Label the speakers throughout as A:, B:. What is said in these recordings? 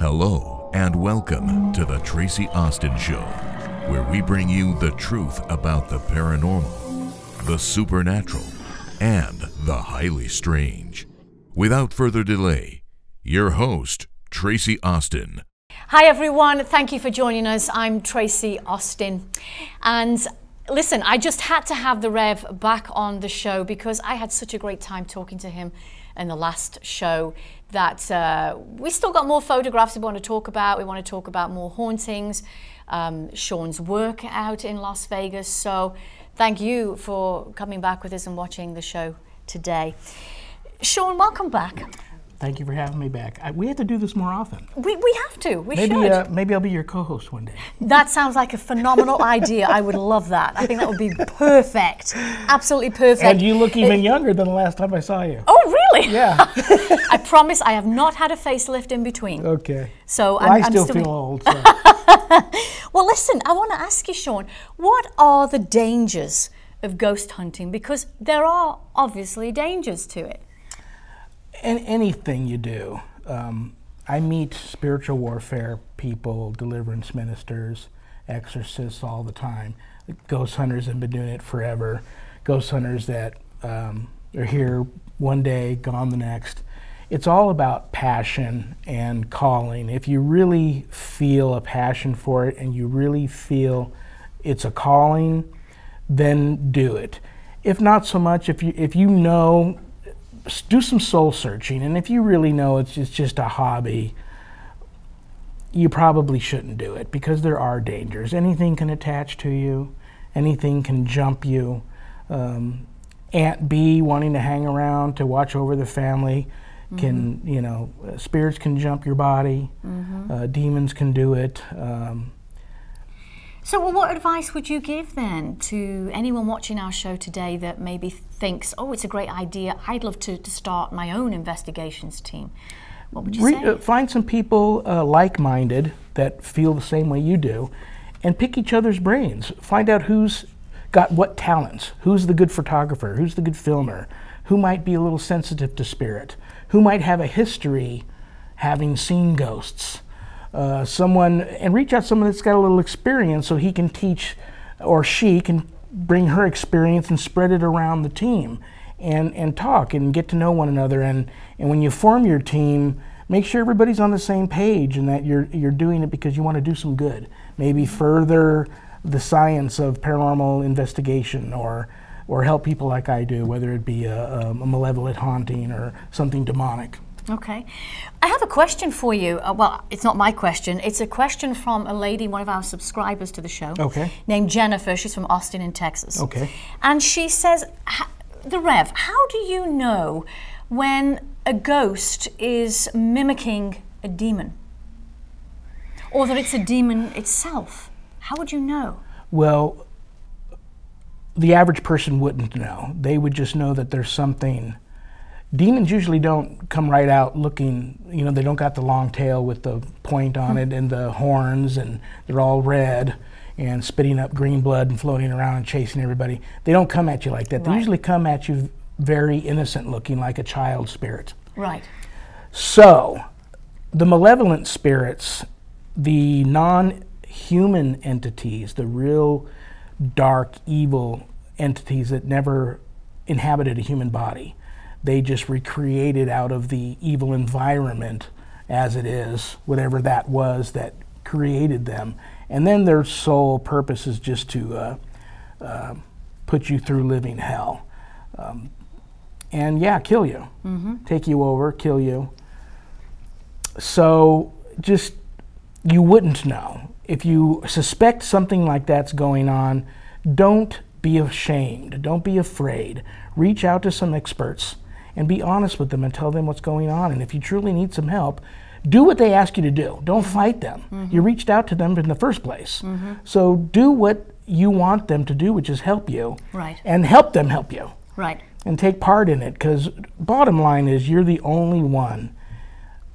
A: Hello and welcome to the Tracie Austin Show, where we bring you the truth about the paranormal, the supernatural, and the highly strange. Without further delay, your host, Tracie Austin.
B: Hi everyone, thank you for joining us. I'm Tracie Austin. And listen, I just had to have the Rev back on the show because I had such a great time talking to him in the last show that we still got more photographs we want to talk about. We want to talk about more hauntings, Shawn's work out in Las Vegas. So thank you for coming back with us and watching the show today. Shawn, welcome back.
C: Thank you for having me back. We have to do this more often.
B: We have to. We should.
C: Maybe I'll be your co-host one day.
B: That sounds like a phenomenal idea. I would love that. I think that would be perfect. Absolutely perfect.
C: And you look even younger than the last time I saw you.
B: Oh, really?
C: Yeah.
B: I promise I have not had a facelift in between.
C: Okay.
B: So
C: well, I still feel old. So.
B: Well, listen, I want to ask you, Shawn, what are the dangers of ghost hunting? Because there are obviously dangers to it.
C: Anything you do. I meet spiritual warfare people, deliverance ministers, exorcists all the time. Ghost hunters have been doing it forever. Ghost hunters that are here one day, gone the next. It's all about passion and calling. If you really feel a passion for it and you really feel it's a calling, then do it. If not so much, if you know, do some soul searching, and if you really know it's just a hobby, you probably shouldn't do it because there are dangers. Anything can attach to you, anything can jump you. Aunt B wanting to hang around to watch over the family can, you know, spirits can jump your body, demons can do it.
B: So what advice would you give then to anyone watching our show today that maybe thinks, oh, it's a great idea, I'd love to start my own investigations team? What would you say?
C: Find some people like-minded that feel the same way you do and pick each other's brains. Find out who's got what talents, who's the good photographer, who's the good filmer, who might be a little sensitive to spirit, who might have a history having seen ghosts. And reach out to someone that's got a little experience so he can teach, or she can bring her experience and spread it around the team and talk and get to know one another. And when you form your team, make sure everybody's on the same page and that you're doing it because you want to do some good. Maybe further the science of paranormal investigation or help people like I do, whether it be a malevolent haunting or something demonic.
B: Okay. I have a question for you. Well, it's not my question. It's a question from a lady, one of our subscribers to the show, named Jennifer. She's from Austin in Texas.
C: Okay.
B: And she says, the Rev, how do you know when a ghost is mimicking a demon? Or that it's a demon itself? How would you know?
C: Well, the average person wouldn't know. They would just know that there's something. Demons usually don't come right out looking, you know, they don't got the long tail with the point on it and the horns and they're all red and spitting up green blood and floating around and chasing everybody. They don't come at you like that. They usually come at you very innocent looking, like a child spirit.
B: Right.
C: So, the malevolent spirits, the non-human entities, the real dark, evil entities that never inhabited a human body, they just recreated out of the evil environment as it is, whatever that was that created them. And then their sole purpose is just to put you through living hell. And yeah, kill you. Take you over, kill you. So just, you wouldn't know. If you suspect something like that's going on, don't be ashamed, don't be afraid. Reach out to some experts and be honest with them and tell them what's going on. And if you truly need some help, do what they ask you to do. Don't fight them. You reached out to them in the first place. So do what you want them to do, which is help you.
B: Right.
C: And help them help you.
B: Right.
C: And take part in it, because bottom line is you're the only one.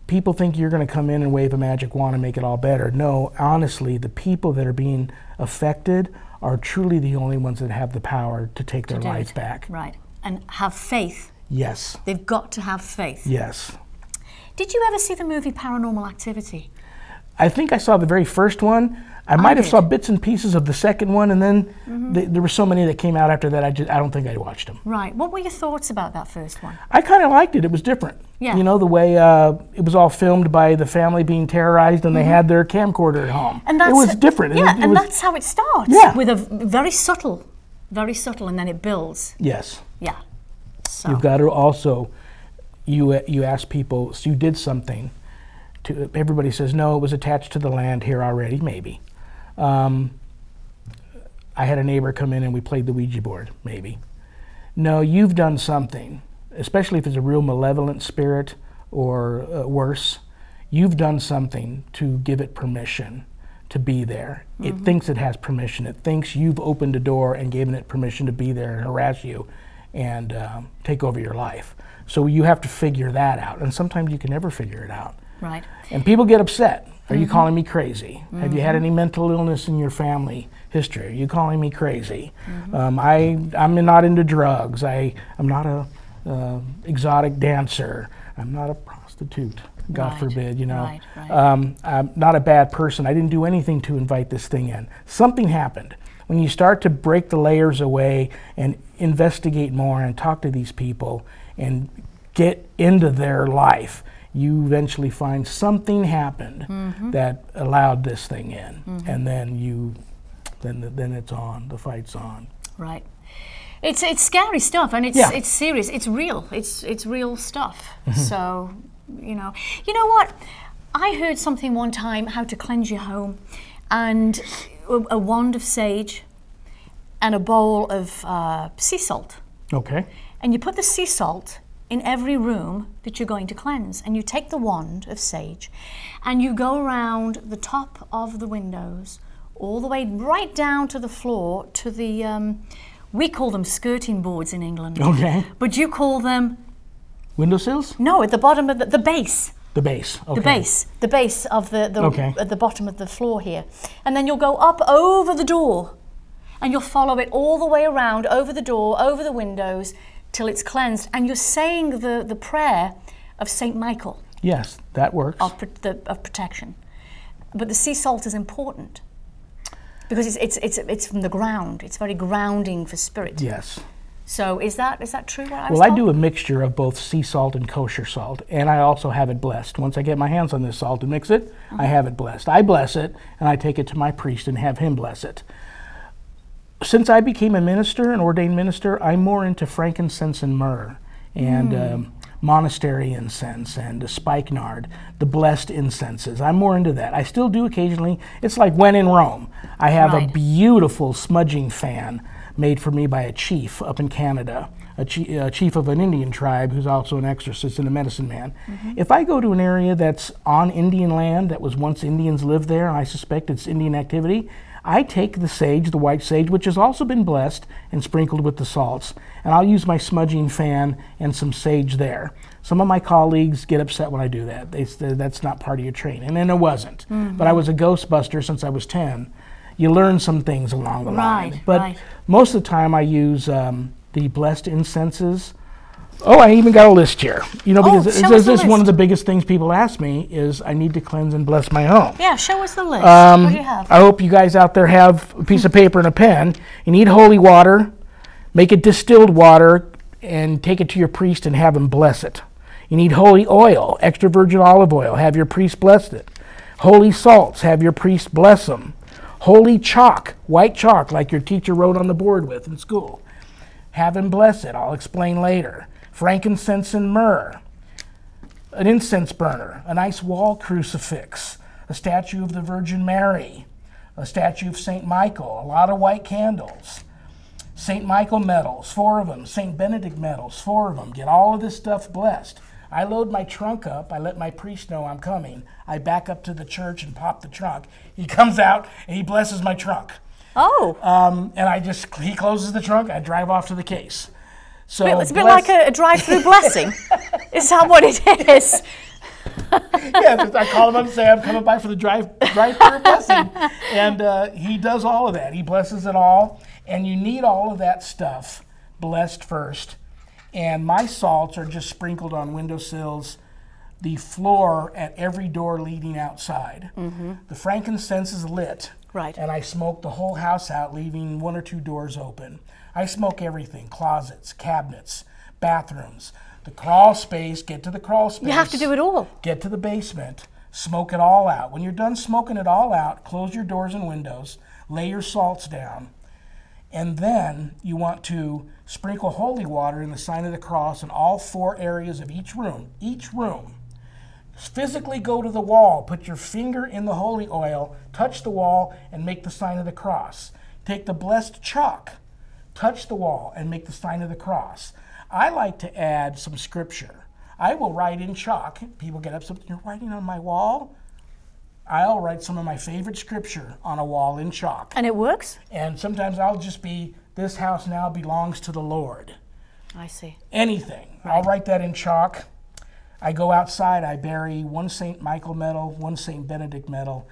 C: People think you're going to come in and wave a magic wand and make it all better. No, honestly, the people that are being affected are truly the only ones that have the power to take their life back.
B: Right. And have faith.
C: Yes.
B: They've got to have faith.
C: Yes.
B: Did you ever see the movie Paranormal Activity?
C: I think I saw the very first one. I might have saw bits and pieces of the second one, and then there were so many that came out after that. I don't think I watched them.
B: Right. What were your thoughts about that first one?
C: I kind of liked it. It was different.
B: Yeah.
C: You know, the way it was all filmed by the family being terrorized, and they had their camcorder at home.
B: And that's,
C: it was different.
B: Yeah,
C: and
B: that's how it starts.
C: Yeah.
B: With a very subtle, and then it builds.
C: Yes.
B: Yeah. So.
C: You've got to also, you ask people, so you did something. Everybody says, no, it was attached to the land here already, maybe. I had a neighbor come in and we played the Ouija board, maybe. No, you've done something, especially if it's a real malevolent spirit or worse. You've done something to give it permission to be there. It thinks it has permission. It thinks you've opened a door and given it permission to be there and harass you and take over your life. So you have to figure that out. And sometimes you can never figure it out.
B: Right.
C: And people get upset. Are you calling me crazy? Have you had any mental illness in your family history? Are you calling me crazy? I'm not into drugs. I'm not a exotic dancer. I'm not a prostitute. God forbid, you know. I'm not a bad person. I didn't do anything to invite this thing in. Something happened. When you start to break the layers away and investigate more and talk to these people and get into their life, you eventually find something happened that allowed this thing in, and then then it's on. The fight's on.
B: Right. It's scary stuff, and it's serious. It's real. It's real stuff. So you know what? I heard something one time how to cleanse your home, and a wand of sage, and a bowl of sea salt.
C: Okay.
B: And you put the sea salt in every room that you're going to cleanse. And you take the wand of sage and you go around the top of the windows, all the way right down to the floor, to the, we call them skirting boards in England.
C: Okay.
B: But you call them?
C: Windowsills?
B: No, at the bottom of the base.
C: The base, okay.
B: The base of at the bottom of the floor here. And then you'll go up over the door and you'll follow it all the way around, over the door, over the windows, till it's cleansed, and you're saying the prayer of Saint Michael.
C: Yes, that works.
B: Of protection. But the sea salt is important because it's from the ground. It's very grounding for spirit.
C: Yes.
B: So is that true? What I was
C: Well,
B: told?
C: I do a mixture of both sea salt and kosher salt, and I also have it blessed. Once I get my hands on this salt and mix it, I have it blessed. I bless it, and I take it to my priest and have him bless it. Since I became a minister, an ordained minister, I'm more into frankincense and myrrh and monastery incense and spikenard, the blessed incenses. I'm more into that. I still do occasionally. It's like when in Rome. I have a beautiful smudging fan made for me by a chief up in Canada, a chief of an Indian tribe who's also an exorcist and a medicine man. If I go to an area that's on Indian land that was once Indians lived there, and I suspect it's Indian activity, I take the sage, the white sage, which has also been blessed and sprinkled with the salts, and I'll use my smudging fan and some sage there. Some of my colleagues get upset when I do that. They say that's not part of your training, and it wasn't. But I was a ghostbuster since I was 10. You learn some things along the line. But most of the time I use the blessed incenses. Oh, I even got a list here. You know, because this is one of the biggest things people ask me is I need to cleanse and bless my home.
B: Yeah, show us the list. What do you have?
C: I hope you guys out there have a piece of paper and a pen. You need holy water. Make it distilled water and take it to your priest and have him bless it. You need holy oil, extra virgin olive oil. Have your priest bless it. Holy salts. Have your priest bless them. Holy chalk, white chalk like your teacher wrote on the board with in school. Have him bless it. I'll explain later. Frankincense and myrrh, an incense burner, a nice wall crucifix, a statue of the Virgin Mary, a statue of St. Michael, a lot of white candles, St. Michael medals, 4 of them, St. Benedict medals, 4 of them. Get all of this stuff blessed. I load my trunk up. I let my priest know I'm coming. I back up to the church and pop the trunk. He comes out and he blesses my trunk.
B: Oh.
C: And he closes the trunk. I drive off to the case. So
B: it's a bit like a drive-through blessing. Is that what it is?
C: Yeah, I call him up and say, I'm coming by for the drive-through blessing. And he does all of that. He blesses it all. And you need all of that stuff blessed first. And my salts are just sprinkled on windowsills, the floor at every door leading outside. The frankincense is lit.
B: Right.
C: And I smoke the whole house out, leaving 1 or 2 doors open. I smoke everything, closets, cabinets, bathrooms, the crawl space, get to the crawl space.
B: You have to do it all.
C: Get to the basement, smoke it all out. When you're done smoking it all out, close your doors and windows, lay your salts down, and then you want to sprinkle holy water in the sign of the cross in all 4 areas of each room. Each room. Physically go to the wall, put your finger in the holy oil, touch the wall, and make the sign of the cross. Take the blessed chalk, touch the wall, and make the sign of the cross. I like to add some scripture. I will write in chalk. People get upset, you're writing on my wall? I'll write some of my favorite scripture on a wall in chalk.
B: And it works?
C: And sometimes I'll just be, this house now belongs to the Lord.
B: I see.
C: Anything. I'll write that in chalk. I go outside, I bury 1 St. Michael medal, 1 St. Benedict medal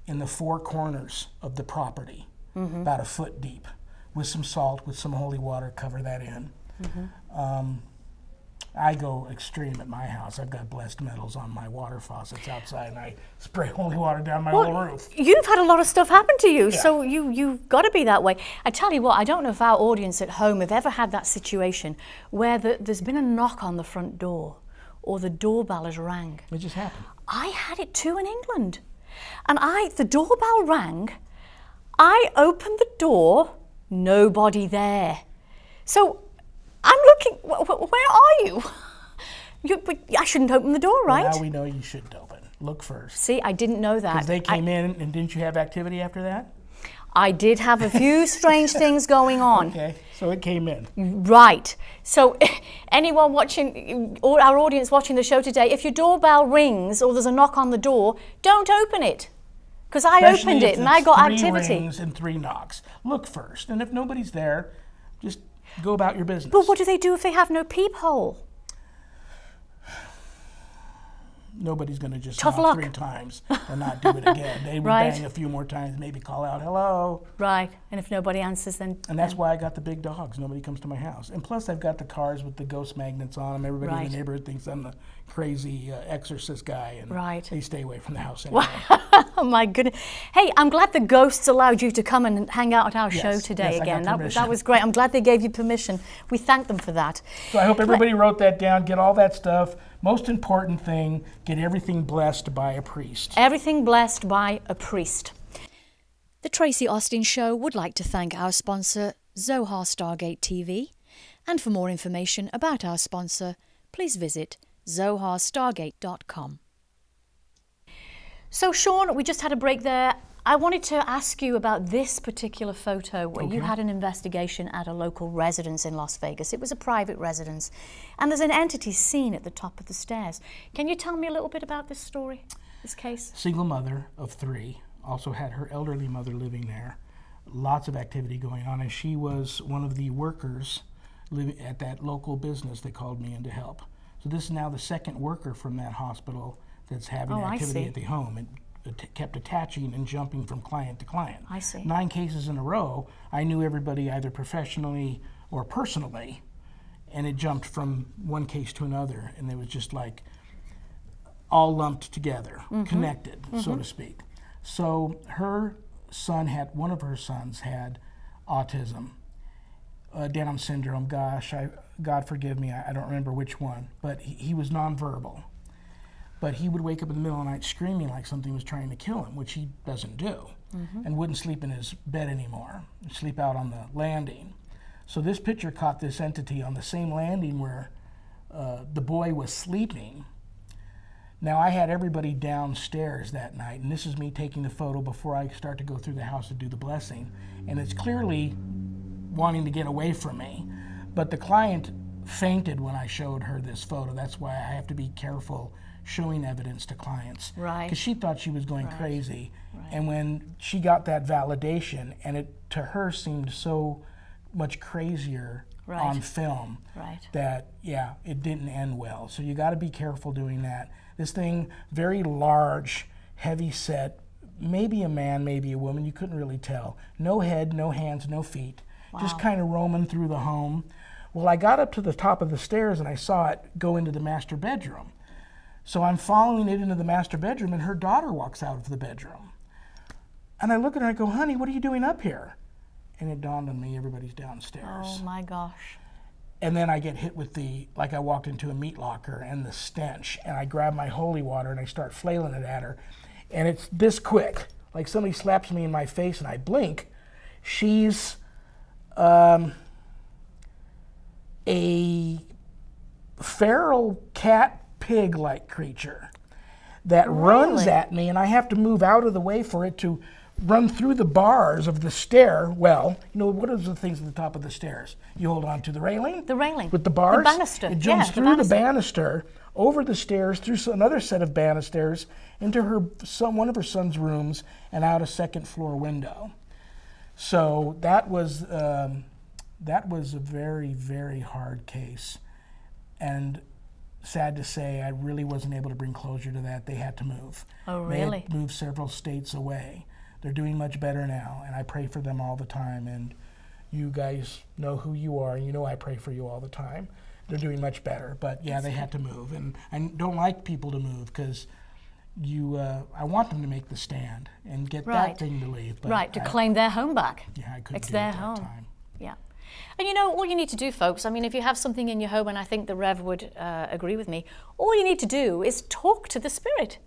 C: in the 4 corners of the property, about 1 foot deep, with some salt, with some holy water, cover that in. I go extreme at my house. I've got blessed medals on my water faucets outside, and I spray holy water down my whole roof.
B: You've had a lot of stuff happen to you,
C: Yeah.
B: so you've got to be that way. I tell you what, I don't know if our audience at home have ever had that situation where there's been a knock on the front door or the doorbell has rang.
C: It just happened.
B: I had it too in England. And the doorbell rang, I opened the door, nobody there. So I'm looking, where are you? I shouldn't open the door, right?
C: Well, now we know you shouldn't open. Look first.
B: See, I didn't know that.
C: Because they came in, and didn't you have activity after that?
B: I did have a few strange things going on.
C: Okay, so it came in.
B: Right. So anyone watching, or our audience watching the show today, if your doorbell rings or there's a knock on the door, don't open it. Because I
C: Especially
B: opened
C: if
B: it and I
C: it's
B: got
C: 3
B: activity.
C: rings and 3 knocks. Look first, and if nobody's there, just go about your business.
B: But what do they do if they have no peephole?
C: Nobody's going to just
B: Tough
C: knock
B: luck.
C: 3 times and not do it again. They would
B: Right.
C: bang a few more times, maybe call out, hello.
B: Right. And if nobody answers, then...
C: And that's why I got the big dogs. Nobody comes to my house. And plus, I've got the cars with the ghost magnets on them. Everybody in
B: Right.
C: the neighborhood thinks I'm the crazy exorcist guy, and
B: Right.
C: they stay away from the house anyway.
B: Oh my goodness. Hey, I'm glad the ghosts allowed you to come and hang out at our show
C: Yes,
B: today
C: yes, I
B: again.
C: got
B: That
C: permission.
B: was great. I'm glad they gave you permission. We thank them for that.
C: So I hope everybody wrote that down, get all that stuff. Most important thing, get everything blessed by a priest.
B: Everything blessed by a priest. The Tracie Austin Show would like to thank our sponsor, Zohar Stargate TV. And for more information about our sponsor, please visit zoharstargate.com. So Shawn, we just had a break there. I wanted to ask you about this particular photo where you had an investigation at a local residence in Las Vegas. It was a private residence, and there's an entity seen at the top of the stairs. Can you tell me a little bit about this story, this case?
C: Single mother of 3, also had her elderly mother living there. Lots of activity going on, and she was one of the workers living at that local business that called me in to help. So this is now the 2nd worker from that hospital that's having activity at the home. It kept attaching and jumping from client to client.
B: I see.
C: 9 cases in a row. I knew everybody either professionally or personally, and it jumped from one case to another, and it was just like all lumped together, connected, so to speak. So one of her sons had autism, Down syndrome. Gosh, God forgive me, I don't remember which one, but he was nonverbal. But he would wake up in the middle of the night screaming like something was trying to kill him, which he doesn't do, and wouldn't sleep in his bed anymore, sleep out on the landing. So this picture caught this entity on the same landing where the boy was sleeping. Now I had everybody downstairs that night, and this is me taking the photo before I start to go through the house to do the blessing, and it's clearly wanting to get away from me. But the client fainted when I showed her this photo. That's why I have to be careful showing evidence to clients.
B: Right.
C: Because she thought she was going crazy. Right. And when she got that validation, and it to her seemed so much crazier on film, that, yeah, it didn't end well. So you got to be careful doing that. This thing, very large, heavy set, maybe a man, maybe a woman, you couldn't really tell. No head, no hands, no feet. Wow. Just kind of roaming through the home. Well, I got up to the top of the stairs and I saw it go into the master bedroom. So I'm following it into the master bedroom, and her daughter walks out of the bedroom. And I look at her and I go, honey, what are you doing up here? And it dawned on me, everybody's downstairs.
B: Oh my gosh.
C: And then I get hit with like I walked into a meat locker and the stench, and I grab my holy water and I start flailing it at her. And it's this quick, like somebody slaps me in my face and I blink. She's a feral cat pig-like creature that runs at me, and I have to move out of the way for it to run through the bars of the stair. Well, you know, what are the things at the top of the stairs? You hold on to the railing?
B: The railing.
C: With the bars?
B: The banister.
C: It jumps through the banister, over the stairs, through another set of banisters, into one of her son's rooms, and out a second floor window. So that was a very, very hard case. And sad to say, I really wasn't able to bring closure to that. They had to move.
B: Oh, really?
C: They had moved several states away. They're doing much better now, and I pray for them all the time. And you guys know who you are, and you know I pray for you all the time. They're doing much better, but yeah, they had to move. And I don't like people to move because I want them to make the stand and get that thing to leave. But
B: to claim their home back.
C: Yeah, I couldn't
B: It's
C: do
B: their
C: it that
B: home.
C: time.
B: Yeah. And you know, all you need to do, folks, I mean, if you have something in your home, and I think the Rev would agree with me, all you need to do is talk to the spirit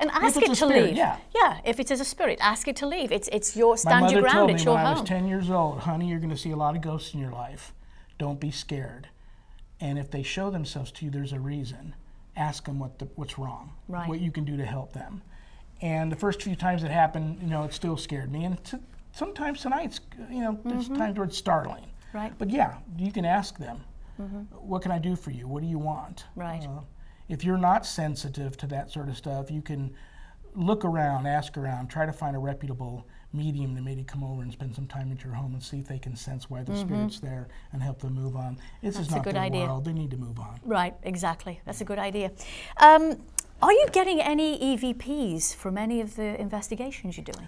B: and ask it to leave.
C: Yeah,
B: if it is a spirit, ask it to leave. It's your stand your ground, it's your home.
C: My mother told me when I was 10 years old, honey, you're going to see a lot of ghosts in your life. Don't be scared. And if they show themselves to you, there's a reason. Ask them what's wrong, what you can do to help them. And the first few times it happened, you know, it still scared me. And sometimes tonight's, you know, there's times where it's startling.
B: Right.
C: But yeah, you can ask them, what can I do for you? What do you want?
B: Right.
C: If you're not sensitive to that sort of stuff, you can look around, ask around, try to find a reputable medium to maybe come over and spend some time at your home and see if they can sense why the spirit's there and help them move on. This is not their world. They need to move on.
B: Right, exactly. That's a good idea. Are you getting any EVPs from any of the investigations you're doing?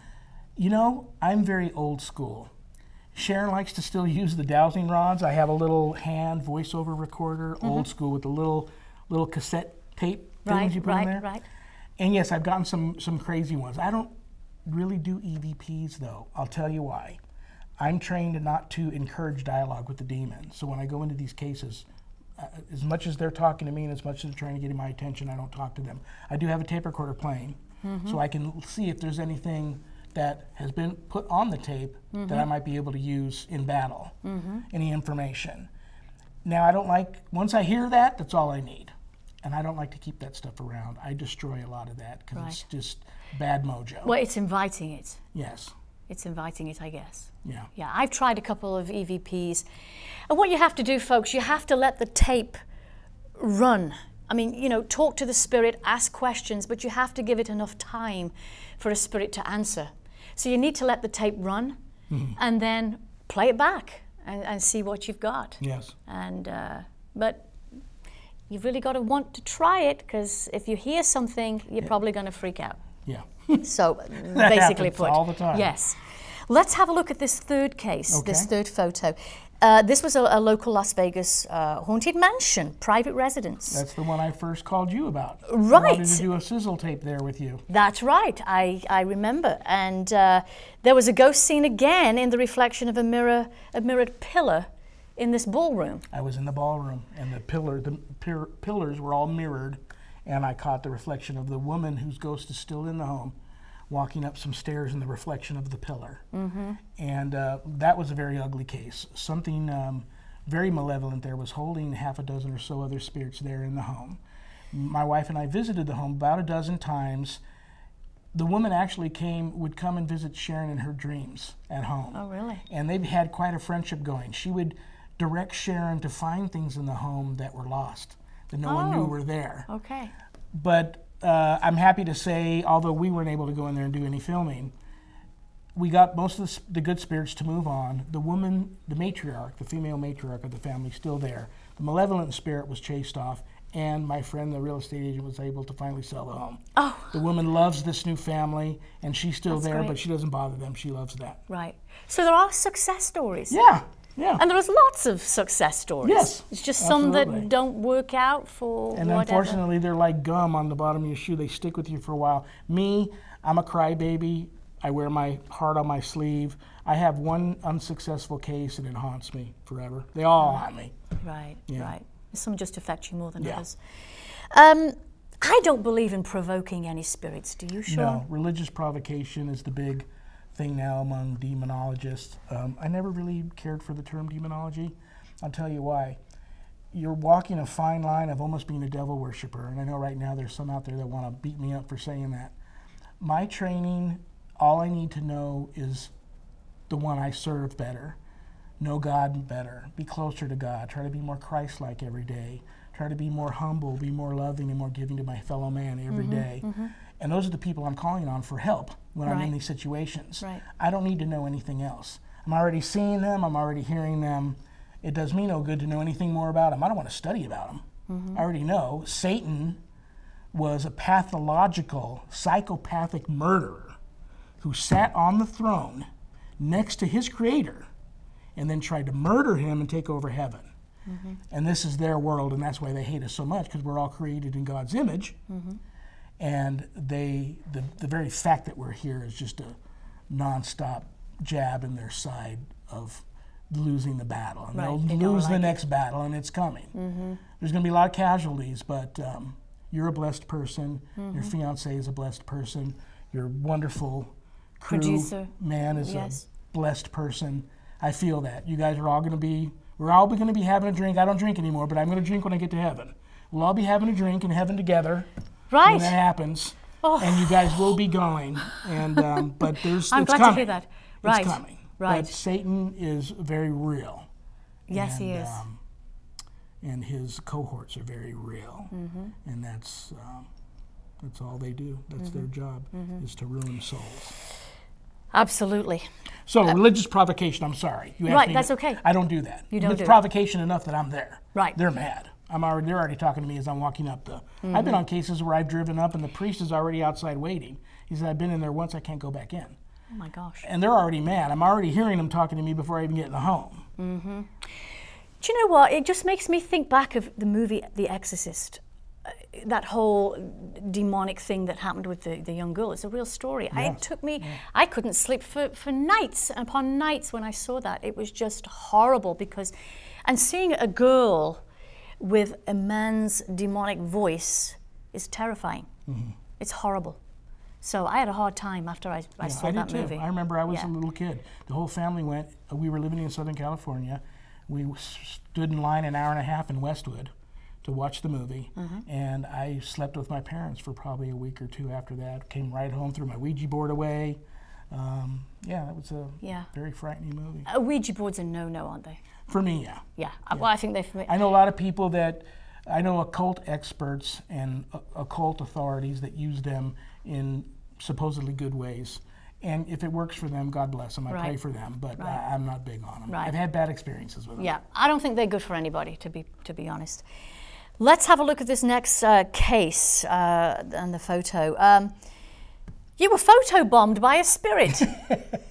C: You know, I'm very old school. Sharon likes to still use the dowsing rods. I have a little hand voiceover recorder, old school, with the little cassette tape things you put in there.
B: Right.
C: And yes, I've gotten some crazy ones. I don't really do EVPs though. I'll tell you why. I'm trained not to encourage dialogue with the demon. So when I go into these cases, as much as they're talking to me and as much as they're trying to get my attention, I don't talk to them. I do have a tape recorder playing, so I can see if there's anything that has been put on the tape that I might be able to use in battle, any information. Now, I don't like, once I hear that, that's all I need. And I don't like to keep that stuff around. I destroy a lot of that because it's just bad mojo.
B: Well, it's inviting it.
C: Yes.
B: It's inviting it, I guess.
C: Yeah.
B: Yeah, I've tried a couple of EVPs. And what you have to do, folks, you have to let the tape run. I mean, you know, talk to the spirit, ask questions, but you have to give it enough time for a spirit to answer. So you need to let the tape run and then play it back and see what you've got.
C: Yes.
B: And but you've really got to want to try it, because if you hear something, you're probably going to freak out.
C: Yeah.
B: So
C: that
B: basically
C: happens
B: put,
C: all the time.
B: Yes. Let's have a look at this third case, this third photo. This was a local Las Vegas haunted mansion, private residence.
C: That's the one I first called you about.
B: Right.
C: I wanted to do a sizzle tape there with you.
B: That's right, I remember. And there was a ghost scene again in the reflection of a mirrored pillar in this ballroom.
C: I was in the ballroom, and the pillars were all mirrored, and I caught the reflection of the woman whose ghost is still in the home, walking up some stairs in the reflection of the pillar. And that was a very ugly case. Something very malevolent there was holding half a dozen or so other spirits there in the home. My wife and I visited the home about a dozen times. The woman actually would come and visit Sharon in her dreams at home.
B: Oh, really?
C: And they had quite a friendship going. She would direct Sharon to find things in the home that were lost, that no one knew were there.
B: Okay.
C: But I'm happy to say, although we weren't able to go in there and do any filming, we got most of the good spirits to move on. The woman, the matriarch, the female matriarch of the family, still there. The malevolent spirit was chased off, and my friend, the real estate agent, was able to finally sell the home.
B: Oh.
C: The woman loves this new family, and she's still
B: That's
C: there,
B: great.
C: but she doesn't bother them. She loves that.
B: Right. So there are success stories.
C: Yeah. Yeah.
B: And there's lots of success stories.
C: Yes,
B: It's just
C: absolutely.
B: some that don't work out for
C: And
B: whatever.
C: unfortunately, they're like gum on the bottom of your shoe. They stick with you for a while. Me, I'm a crybaby. I wear my heart on my sleeve. I have one unsuccessful case, and it haunts me forever. They all haunt me.
B: Right,
C: Yeah.
B: right. Some just affect you more than
C: Yeah.
B: others. I don't believe in provoking any spirits. Do you, Shawn?
C: No, religious provocation is the big thing now among demonologists. I never really cared for the term demonology. I'll tell you why. You're walking a fine line of almost being a devil worshiper, and I know right now there's some out there that want to beat me up for saying that. My training, all I need to know is the one I serve better. Know God better. Be closer to God. Try to be more Christ-like every day. Try to be more humble, be more loving, and more giving to my fellow man every day. And those are the people I'm calling on for help when I'm in
B: Right.
C: these situations.
B: Right.
C: I don't need to know anything else. I'm already seeing them. I'm already hearing them. It does me no good to know anything more about them. I don't want to study about them. I already know Satan was a pathological, psychopathic murderer who sat on the throne next to his creator and then tried to murder him and take over heaven. And this is their world, and that's why they hate us so much, because we're all created in God's image. And the very fact that we're here is just a nonstop jab in their side of losing the battle. And
B: Right, they
C: they'll
B: don't
C: lose the
B: like it.
C: next battle, and it's coming. There's going to be a lot of casualties, but you're a blessed person. Your fiance is a blessed person. Your wonderful crew
B: Producer.
C: man is
B: Yes.
C: a blessed person. I feel that. You guys are all going to be, we're all going to be having a drink. I don't drink anymore, but I'm going to drink when I get to heaven. We'll all be having a drink in heaven together.
B: Right.
C: When that happens. And you guys will be going. And but there's
B: I'm
C: it's
B: glad
C: coming.
B: to hear that. Right.
C: It's coming.
B: Right.
C: But Satan is very real.
B: Yes, he is.
C: And his cohorts are very real. And that's all they do. That's their job, is to ruin souls.
B: Absolutely.
C: So religious provocation, I'm sorry. You asked
B: Right,
C: me
B: that's
C: to-
B: okay.
C: I don't do that.
B: You don't
C: It's
B: do it.
C: provocation enough that I'm there.
B: Right.
C: They're mad. They're already talking to me as I'm walking up the. I've been on cases where I've driven up and the priest is already outside waiting. He said, I've been in there once, I can't go back in.
B: Oh my gosh.
C: And they're already mad. I'm already hearing them talking to me before I even get in the home.
B: Do you know what? It just makes me think back of the movie The Exorcist. That whole demonic thing that happened with the young girl. It's a real story. It took me, I couldn't sleep for nights upon nights when I saw that. It was just horrible because, and seeing a girl with a man's demonic voice is terrifying. It's horrible. So I had a hard time after I saw
C: I
B: that
C: did too.
B: movie.
C: I remember I was
B: Yeah.
C: a little kid. The whole family went. We were living in Southern California. We stood in line an hour and a half in Westwood to watch the movie, and I slept with my parents for probably a week or two after that. Came right home, threw my Ouija board away. That was a very frightening movie.
B: Ouija boards are no-no, aren't they?
C: For me, yeah.
B: Yeah. Well, I think they're.
C: I know a lot of people that, I know occult experts and occult authorities that use them in supposedly good ways. And if it works for them, God bless them. I pray for them, but I'm not big on them.
B: Right.
C: I've had bad experiences with them.
B: Yeah, I don't think they're good for anybody, to be honest. Let's have a look at this next case and the photo. You were photobombed by a spirit.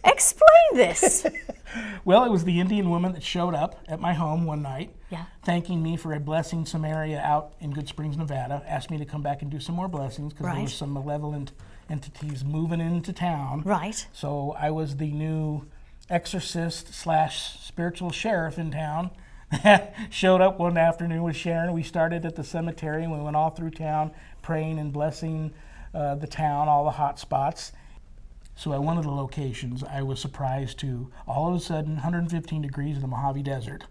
B: Explain this.
C: Well, it was the Indian woman that showed up at my home one night,
B: Yeah.
C: thanking me for a blessing some area out in Good Springs, Nevada, asked me to come back and do some more blessings because there
B: Right.
C: were some malevolent entities moving into town.
B: Right.
C: So I was the new exorcist / spiritual sheriff in town. Showed up one afternoon with Sharon. We started at the cemetery and we went all through town praying and blessing the town, all the hot spots. So at one of the locations, I was surprised to, all of a sudden, 115 degrees in the Mojave Desert.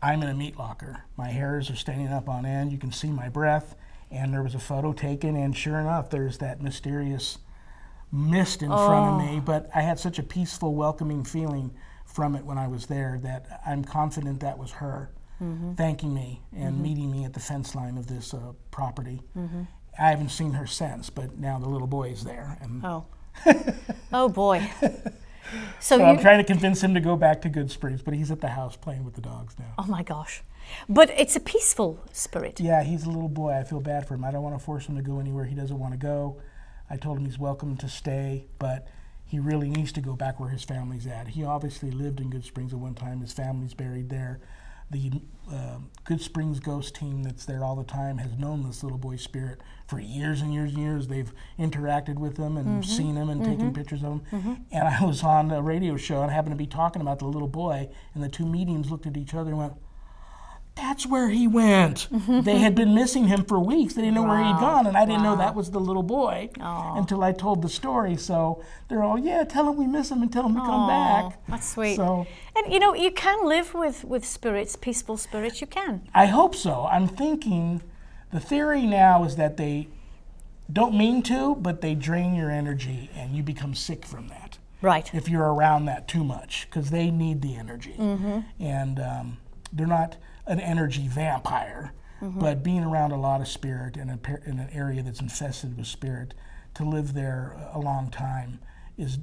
C: I'm in a meat locker. My hairs are standing up on end. You can see my breath. And there was a photo taken, and sure enough, there's that mysterious mist in front of me. But I had such a peaceful, welcoming feeling from it when I was there that I'm confident that was her thanking me and meeting me at the fence line of this property. I haven't seen her since, but now the little boy is there. And
B: Oh boy.
C: so I'm trying to convince him to go back to Good Springs, but he's at the house playing with the dogs now.
B: Oh my gosh. But it's a peaceful spirit.
C: Yeah, he's a little boy. I feel bad for him. I don't want to force him to go anywhere he doesn't want to go. I told him he's welcome to stay, but he really needs to go back where his family's at. He obviously lived in Good Springs at one time. His family's buried there. The Good Springs ghost team that's there all the time has known this little boy's spirit for years and years and years. They've interacted with him and seen him and taken pictures of him. And I was on a radio show and happened to be talking about the little boy, and the two mediums looked at each other and went, "That's where he went." They had been missing him for weeks. They didn't know where he'd gone, and I didn't know that was the little boy until I told the story. So they're all, "Yeah, tell him we miss him and tell him to come back."
B: That's sweet.
C: So,
B: and you know, you can live with spirits, peaceful spirits. You can.
C: I hope so. I'm thinking the theory now is that they don't mean to, but they drain your energy, and you become sick from that.
B: Right.
C: If you're around that too much, because they need the energy, and they're not an energy vampire, but being around a lot of spirit in an area that's infested with spirit, to live there a long time is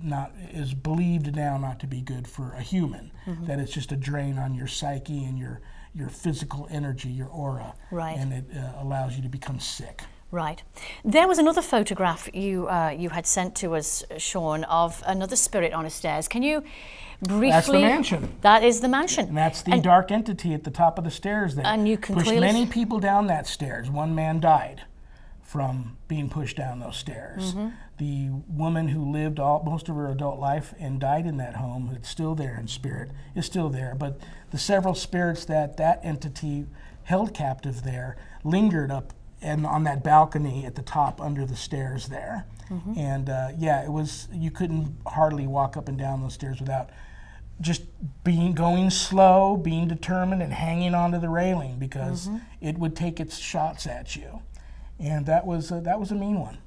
C: believed now not to be good for a human. That it's just a drain on your psyche and your physical energy, your aura, and it allows you to become sick.
B: Right. There was another photograph you had sent to us, Shawn, of another spirit on a stairs. Can you briefly...
C: That's the mansion.
B: That is the mansion.
C: And that's the dark entity at the top of the stairs there.
B: And you can
C: pushed
B: clearly...
C: many people down that stairs. One man died from being pushed down those stairs. The woman who lived most of her adult life and died in that home, it's still there in spirit, is still there. But the several spirits that entity held captive there lingered up and on that balcony at the top under the stairs there. And yeah, it was, you couldn't hardly walk up and down those stairs without just going slow, being determined, and hanging onto the railing, because it would take its shots at you. And that was a mean one.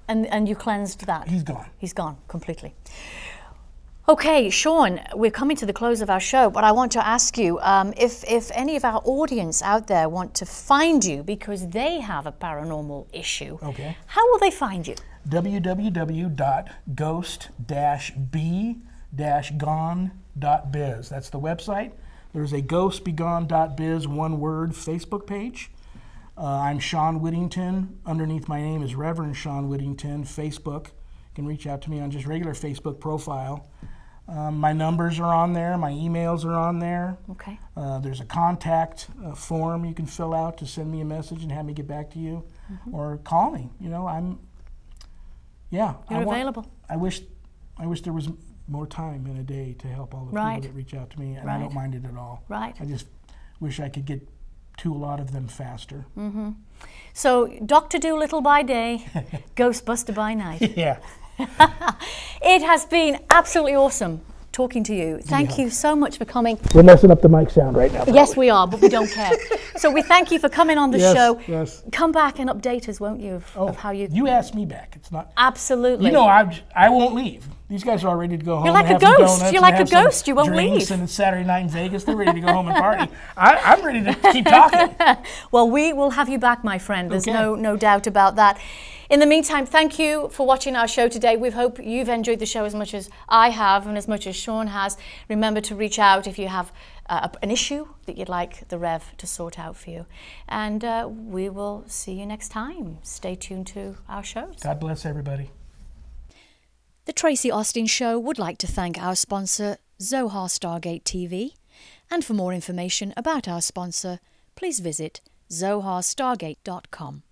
B: And you cleansed that?
C: He's gone.
B: He's gone completely. Okay, Shawn, we're coming to the close of our show, but I want to ask you if any of our audience out there want to find you because they have a paranormal issue, how will they find you? www.ghost-b-gone.biz. That's the website. There's a ghostbegone.biz, one word, Facebook page. I'm Shawn Whittington. Underneath my name is Reverend Shawn Whittington. Facebook. You can reach out to me on just regular Facebook profile. My numbers are on there. My emails are on there. Okay.
C: There's a contact form you can fill out to send me a message and have me get back to you, or call me. You know, You're
B: available.
C: I wish there was more time in a day to help all the people that reach out to me, and I don't mind it at all.
B: Right.
C: I just wish I could get to a lot of them faster.
B: So, Dr. Doolittle by day, Ghostbuster by night.
C: Yeah.
B: It has been absolutely awesome talking to you. Thank you so much for coming.
C: We're messing up the mic sound right now. Probably.
B: Yes, we are, but we don't care. So we thank you for coming on the show.
C: Yes.
B: Come back and update us, won't you, of how you...
C: You asked me back. It's not...
B: Absolutely.
C: You know, I won't leave. These guys are all ready to go home.
B: You're like a ghost. You're like a ghost. You won't leave.
C: And it's Saturday night in Vegas. They're ready to go home and party. I'm ready to keep talking.
B: Well, we will have you back, my friend. There's no doubt about that. In the meantime, thank you for watching our show today. We hope you've enjoyed the show as much as I have and as much as Shawn has. Remember to reach out if you have an issue that you'd like the Rev to sort out for you. And we will see you next time. Stay tuned to our shows.
C: God bless everybody.
B: The Tracie Austin Show would like to thank our sponsor, Zohar Stargate TV. And for more information about our sponsor, please visit zoharstargate.com.